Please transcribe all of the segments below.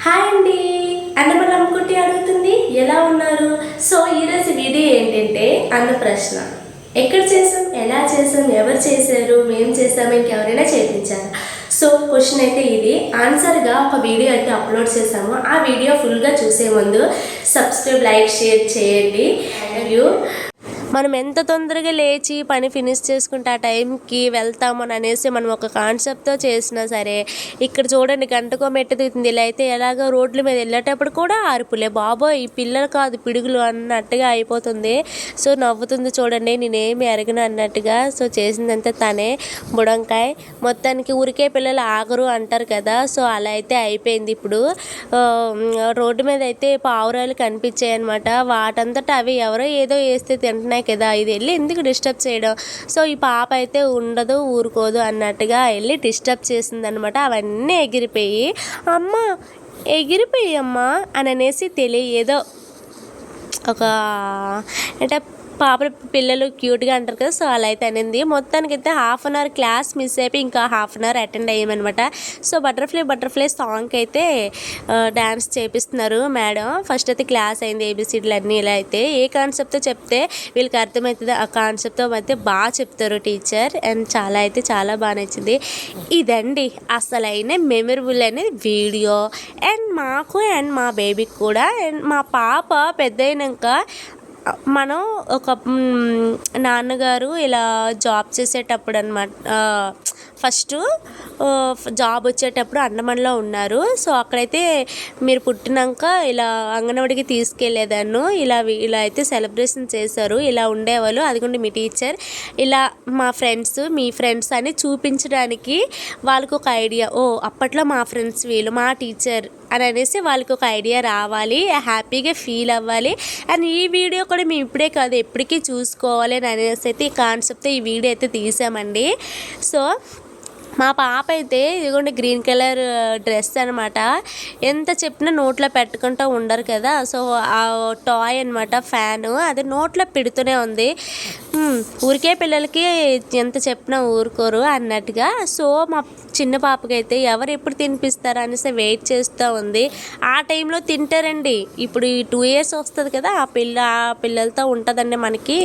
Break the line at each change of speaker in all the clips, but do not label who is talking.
Hi అండి, అన్నమల అమ్ముకుంటే అడుగుతుంది ఎలా ఉన్నారు. సో ఈరోజు వీడియో ఏంటంటే అన్న ప్రశ్న. ఎక్కడ చేసాం, ఎలా చేసాం, ఎవరు చేశారు, మేము చేసాము, ఇంకెవరైనా చేయించారు. సో క్వశ్చన్ అయితే ఇది. ఆన్సర్గా ఒక వీడియో అయితే అప్లోడ్ చేసాము. ఆ వీడియో ఫుల్గా చూసే ముందు సబ్స్క్రైబ్, లైక్, షేర్ చేయండి. యూ మనం ఎంత తొందరగా లేచి పని ఫినిష్ చేసుకుంటే ఆ టైంకి వెళ్తామని అనేసి మనం ఒక కాన్సెప్ట్తో చేసినా సరే, ఇక్కడ చూడండి గంటకో మెట్టు దిగుతుంది. ఇలా అయితే ఎలాగో రోడ్ల మీద వెళ్ళేటప్పుడు కూడా అరుపులే, బాబోయ్ ఈ పిల్లలు కాదు పిడుగులు అన్నట్టుగా అయిపోతుంది. సో నవ్వుతుంది చూడండి, నేనేమి ఎరగను అన్నట్టుగా. సో చేసిందంతా తనే బుడంకాయ. మొత్తానికి ఊరికే పిల్లలు ఆగరు అంటారు కదా, సో అలా అయితే అయిపోయింది. ఇప్పుడు రోడ్డు మీద అయితే పావురాలు కనిపించాయి అనమాట. వాటంతటా అవి ఎవరో ఏదో వేస్తే తింటున్నాయి కదా, ఇది వెళ్ళి ఎందుకు డిస్టర్బ్ చేయడం. సో ఈ పాప అయితే ఉండదు ఊరుకోదు అన్నట్టుగా వెళ్ళి డిస్టర్బ్ చేసింది అనమాట. అవన్నీ ఎగిరిపోయి అమ్మ ఎగిరిపోయి అమ్మ అని అనేసి ఏదో ఒక అంటే పాప పిల్లలు క్యూట్గా అంటారు కదా, సో అలా అయితే అనింది. మొత్తానికైతే ½ క్లాస్ మిస్ అయిపోయి ఇంకా ½ అటెండ్ అయ్యామన్నమాట. సో బటర్ఫ్లై సాంగ్కి అయితే డ్యాన్స్ చేపిస్తున్నారు మేడం. ఫస్ట్ అయితే క్లాస్ అయింది, ఏబిసిడీలు అన్నీ. ఇలా అయితే ఏ కాన్సెప్ట్తో చెప్తే వీళ్ళకి అర్థమవుతుంది ఆ కాన్సెప్ట్తో అయితే బాగా చెప్తారు టీచర్. అండ్ చాలా బాగా నచ్చింది. ఇదండి అసలైన మెమరబుల్ అనేది వీడియో. అండ్ మాకు అండ్ మా బేబీకి కూడా. అండ్ మా పాప పెద్ద అయినాక మనం ఒక నాన్నగారు ఇలా జాబ్ చేసేటప్పుడు అనమాట, ఫస్ట్ జాబ్ వచ్చేటప్పుడు అండమాన్లో ఉన్నారు. సో అక్కడైతే మీరు పుట్టినాక ఇలా అంగన్వాడికి తీసుకెళ్ళేదాన్ని. ఇలా అయితే సెలబ్రేషన్ చేశారు. ఇలా ఉండేవాళ్ళు. అదిగోండి మీ టీచర్, ఇలా మా ఫ్రెండ్స్ మీ ఫ్రెండ్స్ అని చూపించడానికి వాళ్ళకు ఒక ఐడియా, ఓ అప్పట్లో మా ఫ్రెండ్స్ వీళ్ళు మా టీచర్ అని అనేసి వాళ్ళకి ఒక ఐడియా రావాలి, హ్యాపీగా ఫీల్ అవ్వాలి. అండ్ ఈ వీడియో కూడా మేము ఇప్పుడే కాదు ఎప్పటికీ చూసుకోవాలి అని అనేసి అయితే ఈ కాన్సెప్ట్తో ఈ వీడియో అయితే తీసామండి. సో మా పాప అయితే ఇదిగోండి గ్రీన్ కలర్ డ్రెస్ అనమాట. ఎంత చెప్పినా నోట్లో పెట్టుకుంటూ ఉండరు కదా, సో ఆ టాయ్ అనమాట ఫ్యాను, అది నోట్లో పెడుతూనే ఉంది. ఊరికే పిల్లలకి ఎంత చెప్పినా ఊరుకోరు అన్నట్టుగా. సో మా చిన్న పాపకైతే ఎవరు ఎప్పుడు తినిపిస్తారు అనేసి వెయిట్ చేస్తూ ఉంది. ఆ టైంలో తింటారండి. ఇప్పుడు ఈ 2 years వస్తుంది కదా, ఆ పిల్లలతో ఉంటుందండి మనకి.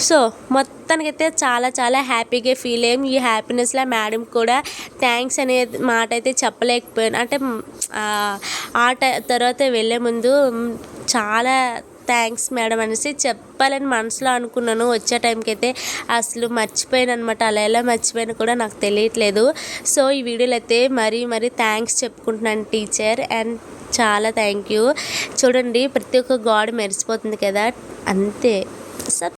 సో మొత్తానికైతే చాలా హ్యాపీగా ఫీల్ అయ్యాం. ఈ హ్యాపీనెస్లో మేడం కూడా థ్యాంక్స్ అనే మాట అయితే చెప్పలేకపోయాను. అంటే తర్వాత వెళ్ళే ముందు చాలా థ్యాంక్స్ మేడం అనేసి చెప్పాలని మనసులో అనుకున్నాను. వచ్చే టైంకి అయితే అసలు మర్చిపోయాను అనమాట. అలా ఎలా మర్చిపోయాను కూడా నాకు తెలియట్లేదు. సో ఈ వీడియోలో అయితే మరీ థ్యాంక్స్ చెప్పుకుంటున్నాను టీచర్. అండ్ చాలా థ్యాంక్ యూ. చూడండి ప్రతి ఒక్క గాడ్ మెరిసిపోతుంది కదా, అంతే.